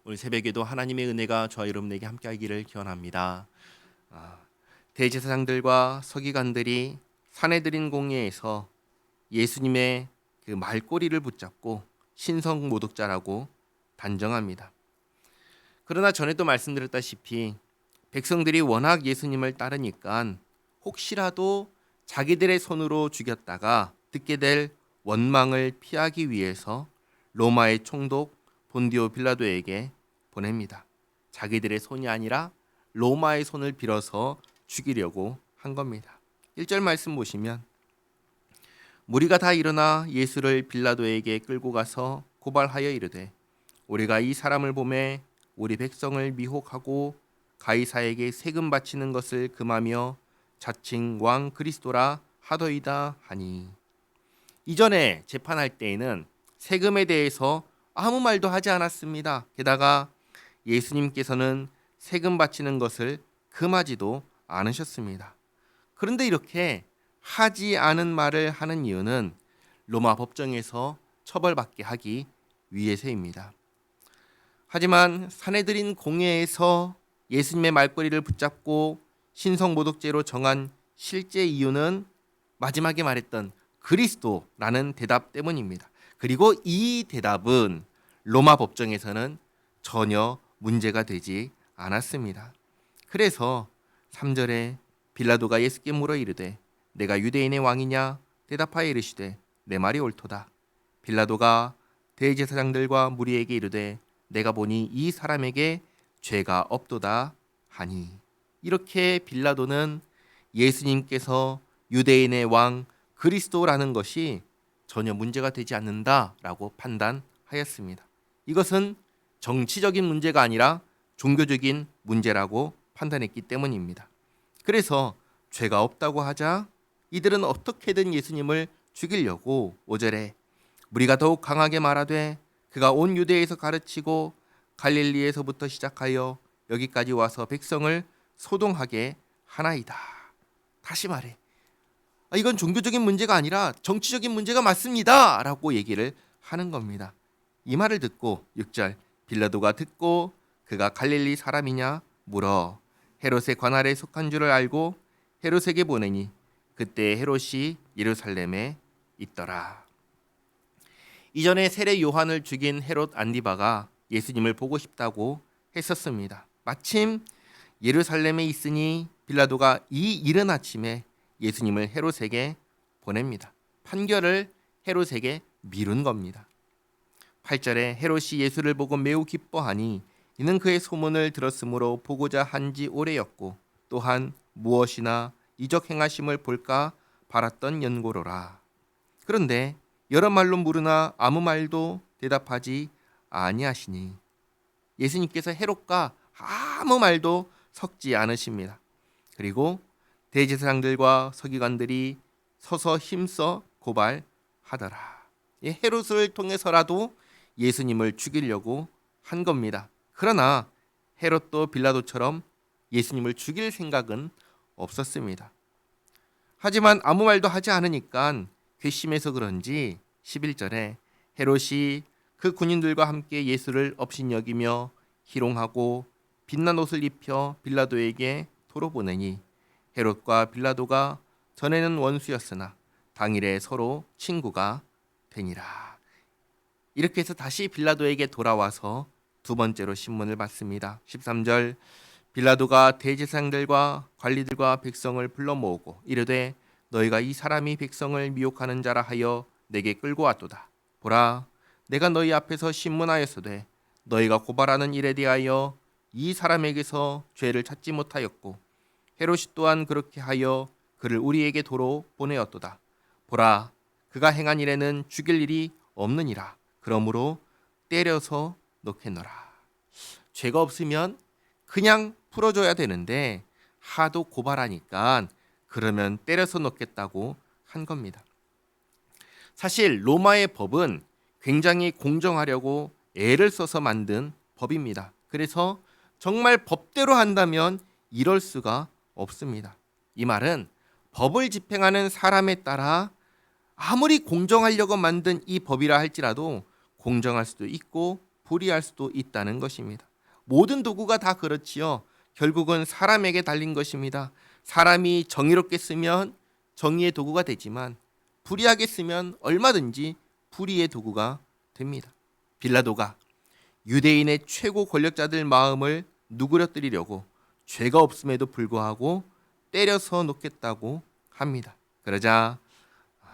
오늘 새벽에도 하나님의 은혜가 저와 여러분에게 함께하기를 기원합니다. 대제사장들과 서기관들이 산헤드린 공회에서 예수님의 그 말꼬리를 붙잡고 신성 모독자라고 단정합니다. 그러나 전에도 말씀드렸다시피 백성들이 워낙 예수님을 따르니까 혹시라도 자기들의 손으로 죽였다가 듣게 될 원망을 피하기 위해서 로마의 총독 본디오 빌라도에게 보냅니다. 자기들의 손이 아니라 로마의 손을 빌어서 죽이려고 한 겁니다. 1절 말씀 보시면 무리가 다 일어나 예수를 빌라도에게 끌고 가서 고발하여 이르되 우리가 이 사람을 보매 우리 백성을 미혹하고 가이사에게 세금 바치는 것을 금하며 자칭 왕 그리스도라 하더이다 하니. 이전에 재판할 때에는 세금에 대해서 아무 말도 하지 않았습니다. 게다가 예수님께서는 세금 바치는 것을 금하지도 않으셨습니다. 그런데 이렇게 하지 않은 말을 하는 이유는 로마 법정에서 처벌받게 하기 위해서입니다. 하지만 산헤드린 공회에서 예수님의 말꼬리를 붙잡고 신성모독죄로 정한 실제 이유는 마지막에 말했던 그리스도라는 대답 때문입니다. 그리고 이 대답은 로마 법정에서는 전혀 문제가 되지 않았습니다. 그래서 3절에 빌라도가 예수께 물어 이르되 내가 유대인의 왕이냐 대답하여 이르시되 내 말이 옳도다. 빌라도가 대제사장들과 무리에게 이르되 내가 보니 이 사람에게 죄가 없도다 하니. 이렇게 빌라도는 예수님께서 유대인의 왕 그리스도라는 것이 전혀 문제가 되지 않는다라고 판단하였습니다. 이것은 정치적인 문제가 아니라 종교적인 문제라고 판단했기 때문입니다. 그래서 죄가 없다고 하자 이들은 어떻게든 예수님을 죽이려고 5절에 무리가 더욱 강하게 말하되 그가 온 유대에서 가르치고 갈릴리에서부터 시작하여 여기까지 와서 백성을 소동하게 하나이다. 다시 말해 이건 종교적인 문제가 아니라 정치적인 문제가 맞습니다 라고 얘기를 하는 겁니다. 이 말을 듣고 6절 빌라도가 듣고 그가 갈릴리 사람이냐 물어 헤롯의 관할에 속한 줄을 알고 헤롯에게 보내니 그때 헤롯이 예루살렘에 있더라. 이전에 세례 요한을 죽인 헤롯 안디바가 예수님을 보고 싶다고 했었습니다. 마침 예루살렘에 있으니 빌라도가 이 이른 아침에 예수님을 헤롯에게 보냅니다. 판결을 헤롯에게 미룬 겁니다. 8절에 헤롯이 예수를 보고 매우 기뻐하니 이는 그의 소문을 들었으므로 보고자 한지 오래였고 또한 무엇이나 이적 행하심을 볼까 바랐던 연고로라. 그런데 여러 말로 물으나 아무 말도 대답하지 아니하시니 예수님께서 헤롯과 아무 말도 섞지 않으십니다. 그리고 대제사장들과 서기관들이 서서 힘써 고발하더라. 헤롯을 통해서라도 예수님을 죽이려고 한 겁니다. 그러나 헤롯도 빌라도처럼 예수님을 죽일 생각은 없었습니다. 하지만 아무 말도 하지 않으니까 괘씸해서 그런지 11절에 헤롯이 그 군인들과 함께 예수를 업신여기며 희롱하고 빛난 옷을 입혀 빌라도에게 도로 보내니 헤롯과 빌라도가 전에는 원수였으나 당일에 서로 친구가 되니라. 이렇게 해서 다시 빌라도에게 돌아와서 두 번째로 신문을 받습니다. 13절 빌라도가 대제사장들과 관리들과 백성을 불러 모으고 이르되 너희가 이 사람이 백성을 미혹하는 자라 하여 내게 끌고 왔도다. 보라 내가 너희 앞에서 신문하였으되 너희가 고발하는 일에 대하여 이 사람에게서 죄를 찾지 못하였고 헤롯이 또한 그렇게 하여 그를 우리에게 도로 보내었도다. 보라 그가 행한 일에는 죽일 일이 없느니라. 그러므로 때려서 놓겠노라. 죄가 없으면 그냥 풀어줘야 되는데 하도 고발하니까 그러면 때려서 놓겠다고 한 겁니다. 사실 로마의 법은 굉장히 공정하려고 애를 써서 만든 법입니다. 그래서 정말 법대로 한다면 이럴 수가 없습니다. 이 말은 법을 집행하는 사람에 따라 아무리 공정하려고 만든 이 법이라 할지라도 공정할 수도 있고 불이할 수도 있다는 것입니다. 모든 도구가 다 그렇지요. 결국은 사람에게 달린 것입니다. 사람이 정의롭게 쓰면 정의의 도구가 되지만 불의하게 쓰면 얼마든지 불의의 도구가 됩니다. 빌라도가 유대인의 최고 권력자들 마음을 누그러뜨리려고 죄가 없음에도 불구하고 때려서 놓겠다고 합니다. 그러자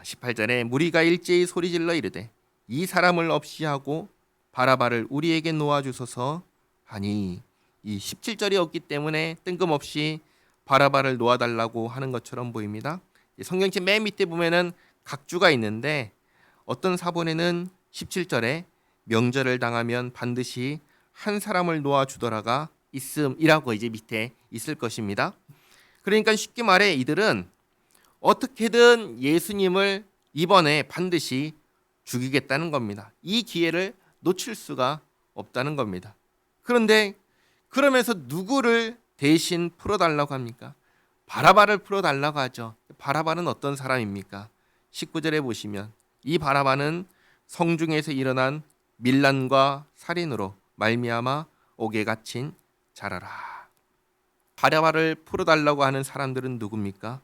18절에 무리가 일제히 소리질러 이르되 이 사람을 없이 하고 바라바를 우리에게 놓아주소서 하니, 이 17절이 없기 때문에 뜬금없이 바라바를 놓아달라고 하는 것처럼 보입니다. 성경책 맨 밑에 보면은 각주가 있는데 어떤 사본에는 17절에 명절을 당하면 반드시 한 사람을 놓아주더라가 있음이라고 이제 밑에 있을 것입니다. 그러니까 쉽게 말해 이들은 어떻게든 예수님을 이번에 반드시 죽이겠다는 겁니다. 이 기회를 놓칠 수가 없다는 겁니다. 그런데 그러면서 누구를 대신 풀어달라고 합니까? 바라바를 풀어달라고 하죠. 바라바는 어떤 사람입니까? 19절에 보시면 이 바라바는 성중에서 일어난 밀란과 살인으로 말미암아 옥에 갇힌 자라라. 바라바를 풀어달라고 하는 사람들은 누굽니까?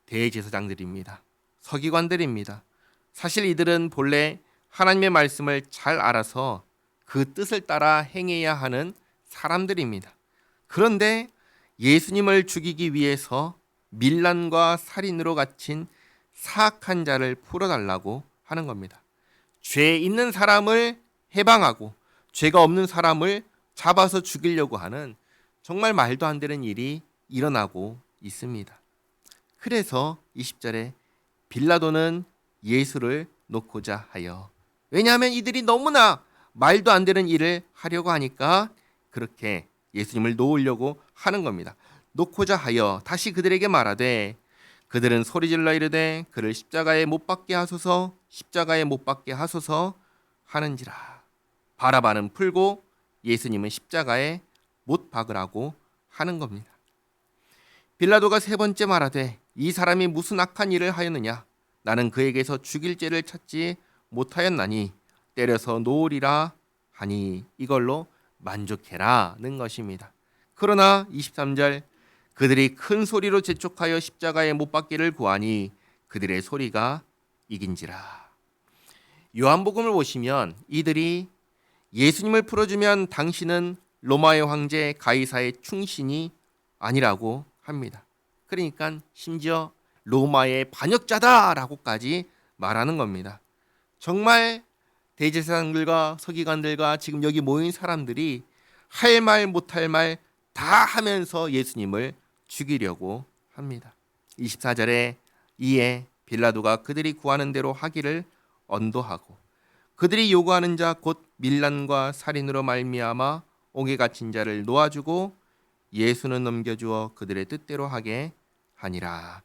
대제사장들입니다. 서기관들입니다. 사실 이들은 본래 하나님의 말씀을 잘 알아서 그 뜻을 따라 행해야 하는 사람들입니다. 그런데 예수님을 죽이기 위해서 밀란과 살인으로 갇힌 사악한 자를 풀어달라고 하는 겁니다. 죄 있는 사람을 해방하고 죄가 없는 사람을 잡아서 죽이려고 하는 정말 말도 안 되는 일이 일어나고 있습니다. 그래서 20절에 빌라도는 예수를 놓고자 하여, 왜냐하면 이들이 너무나 말도 안 되는 일을 하려고 하니까 그렇게 예수님을 놓으려고 하는 겁니다. 놓고자 하여 다시 그들에게 말하되 그들은 소리질러 이르되 그를 십자가에 못 박게 하소서, 십자가에 못 박게 하소서 하는지라. 바라바는 풀고 예수님은 십자가에 못 박으라고 하는 겁니다. 빌라도가 세 번째 말하되 이 사람이 무슨 악한 일을 하였느냐? 나는 그에게서 죽일 죄를 찾지 못하였나니 때려서 놓으리라 하니 이걸로 만족해라는 것입니다. 그러나 23절 그들이 큰 소리로 재촉하여 십자가에 못 박기를 구하니 그들의 소리가 이긴지라. 요한복음을 보시면 이들이 예수님을 풀어주면 당신은 로마의 황제 가이사의 충신이 아니라고 합니다. 그러니까 심지어 로마의 반역자다라고까지 말하는 겁니다. 정말 대제사장들과 서기관들과 지금 여기 모인 사람들이 할 말 못할 말 다 하면서 예수님을 죽이려고 합니다. 24절에 이에 빌라도가 그들이 구하는 대로 하기를 언도하고 그들이 요구하는 자 곧 밀란과 살인으로 말미암아 옥에 갇힌 자를 놓아주고 예수는 넘겨주어 그들의 뜻대로 하게 하니라.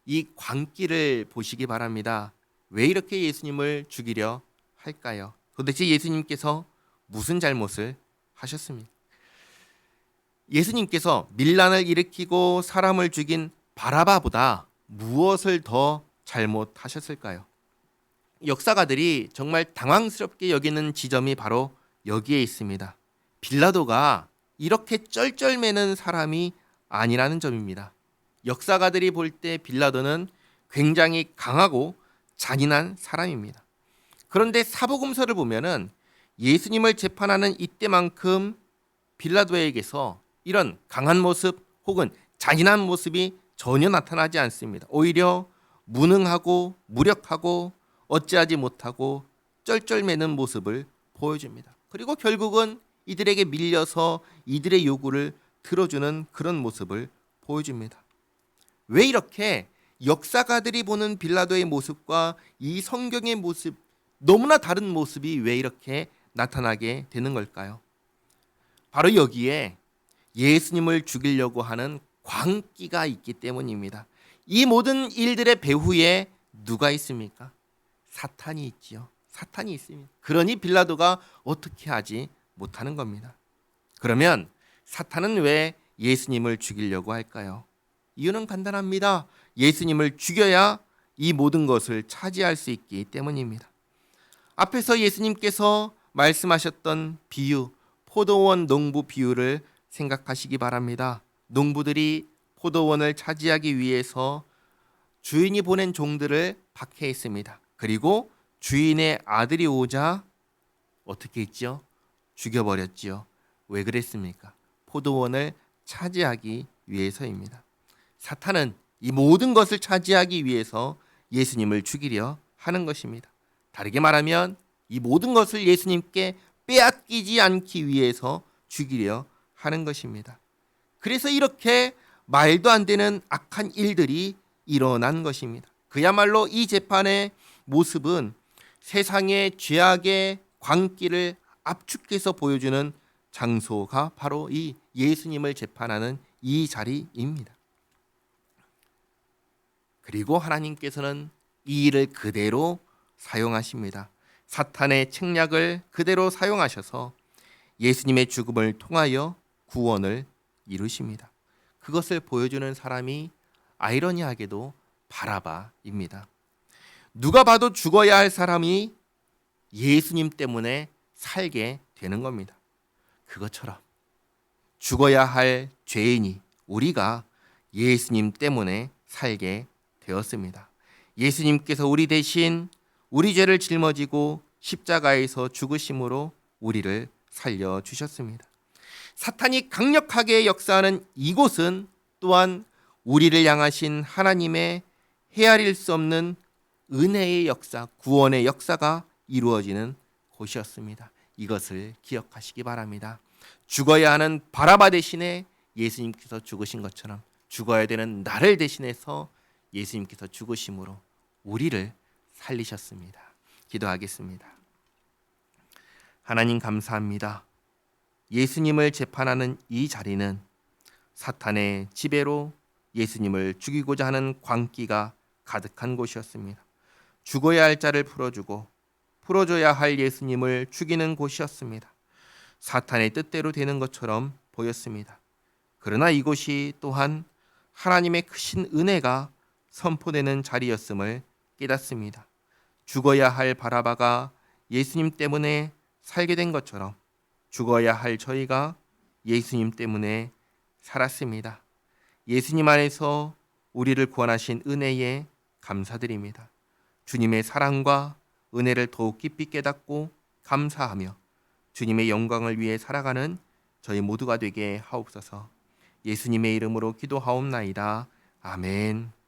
이 광기를 보시기 바랍니다. 왜 이렇게 예수님을 죽이려 할까요? 도대체 예수님께서 무슨 잘못을 하셨습니까? 예수님께서 밀란을 일으키고 사람을 죽인 바라바보다 무엇을 더 잘못하셨을까요? 역사가들이 정말 당황스럽게 여기는 지점이 바로 여기에 있습니다. 빌라도가 이렇게 쩔쩔매는 사람이 아니라는 점입니다. 역사가들이 볼 때 빌라도는 굉장히 강하고 잔인한 사람입니다. 그런데 사복음서를 보면은 예수님을 재판하는 이때만큼 빌라도에게서 이런 강한 모습 혹은 잔인한 모습이 전혀 나타나지 않습니다. 오히려 무능하고 무력하고 어찌하지 못하고 쩔쩔매는 모습을 보여줍니다. 그리고 결국은 이들에게 밀려서 이들의 요구를 들어주는 그런 모습을 보여줍니다. 왜 이렇게 역사가들이 보는 빌라도의 모습과 이 성경의 모습, 너무나 다른 모습이 왜 이렇게 나타나게 되는 걸까요? 바로 여기에 예수님을 죽이려고 하는 광기가 있기 때문입니다. 이 모든 일들의 배후에 누가 있습니까? 사탄이 있지요. 사탄이 있습니다. 그러니 빌라도가 어떻게 하지 못하는 겁니다. 그러면 사탄은 왜 예수님을 죽이려고 할까요? 이유는 간단합니다. 예수님을 죽여야 이 모든 것을 차지할 수 있기 때문입니다. 앞에서 예수님께서 말씀하셨던 비유, 포도원 농부 비유를 생각하시기 바랍니다. 농부들이 포도원을 차지하기 위해서 주인이 보낸 종들을 박해했습니다. 그리고 주인의 아들이 오자 어떻게 했죠? 죽여버렸지요. 왜 그랬습니까? 포도원을 차지하기 위해서입니다. 사탄은 이 모든 것을 차지하기 위해서 예수님을 죽이려 하는 것입니다. 다르게 말하면 이 모든 것을 예수님께 빼앗기지 않기 위해서 죽이려 하는 것입니다. 그래서 이렇게 말도 안 되는 악한 일들이 일어난 것입니다. 그야말로 이 재판의 모습은 세상의 죄악의 광기를 압축해서 보여주는 장소가 바로 이 예수님을 재판하는 이 자리입니다. 그리고 하나님께서는 이 일을 그대로 사용하십니다. 사탄의 책략을 그대로 사용하셔서 예수님의 죽음을 통하여 구원을 이루십니다. 그것을 보여주는 사람이 아이러니하게도 바라바입니다. 누가 봐도 죽어야 할 사람이 예수님 때문에 살게 되는 겁니다. 그것처럼 죽어야 할 죄인이 우리가 예수님 때문에 살게 되었습니다. 예수님께서 우리 대신 우리 죄를 짊어지고 십자가에서 죽으심으로 우리를 살려주셨습니다. 사탄이 강력하게 역사하는 이곳은 또한 우리를 향하신 하나님의 헤아릴 수 없는 은혜의 역사, 구원의 역사가 이루어지는 곳이었습니다. 이것을 기억하시기 바랍니다. 죽어야 하는 바라바 대신에 예수님께서 죽으신 것처럼 죽어야 되는 나를 대신해서 예수님께서 죽으심으로 우리를 살리셨습니다. 기도하겠습니다. 하나님 감사합니다. 예수님을 재판하는 이 자리는 사탄의 지배로 예수님을 죽이고자 하는 광기가 가득한 곳이었습니다. 죽어야 할 자를 풀어줘야 할 예수님을 죽이는 곳이었습니다. 사탄의 뜻대로 되는 것처럼 보였습니다. 그러나 이곳이 또한 하나님의 크신 은혜가 선포되는 자리였음을 깨닫습니다. 죽어야 할 바라바가 예수님 때문에 살게 된 것처럼 죽어야 할 저희가 예수님 때문에 살았습니다. 예수님 안에서 우리를 구원하신 은혜에 감사드립니다. 주님의 사랑과 은혜를 더욱 깊이 깨닫고 감사하며 주님의 영광을 위해 살아가는 저희 모두가 되게 하옵소서. 예수님의 이름으로 기도하옵나이다. 아멘.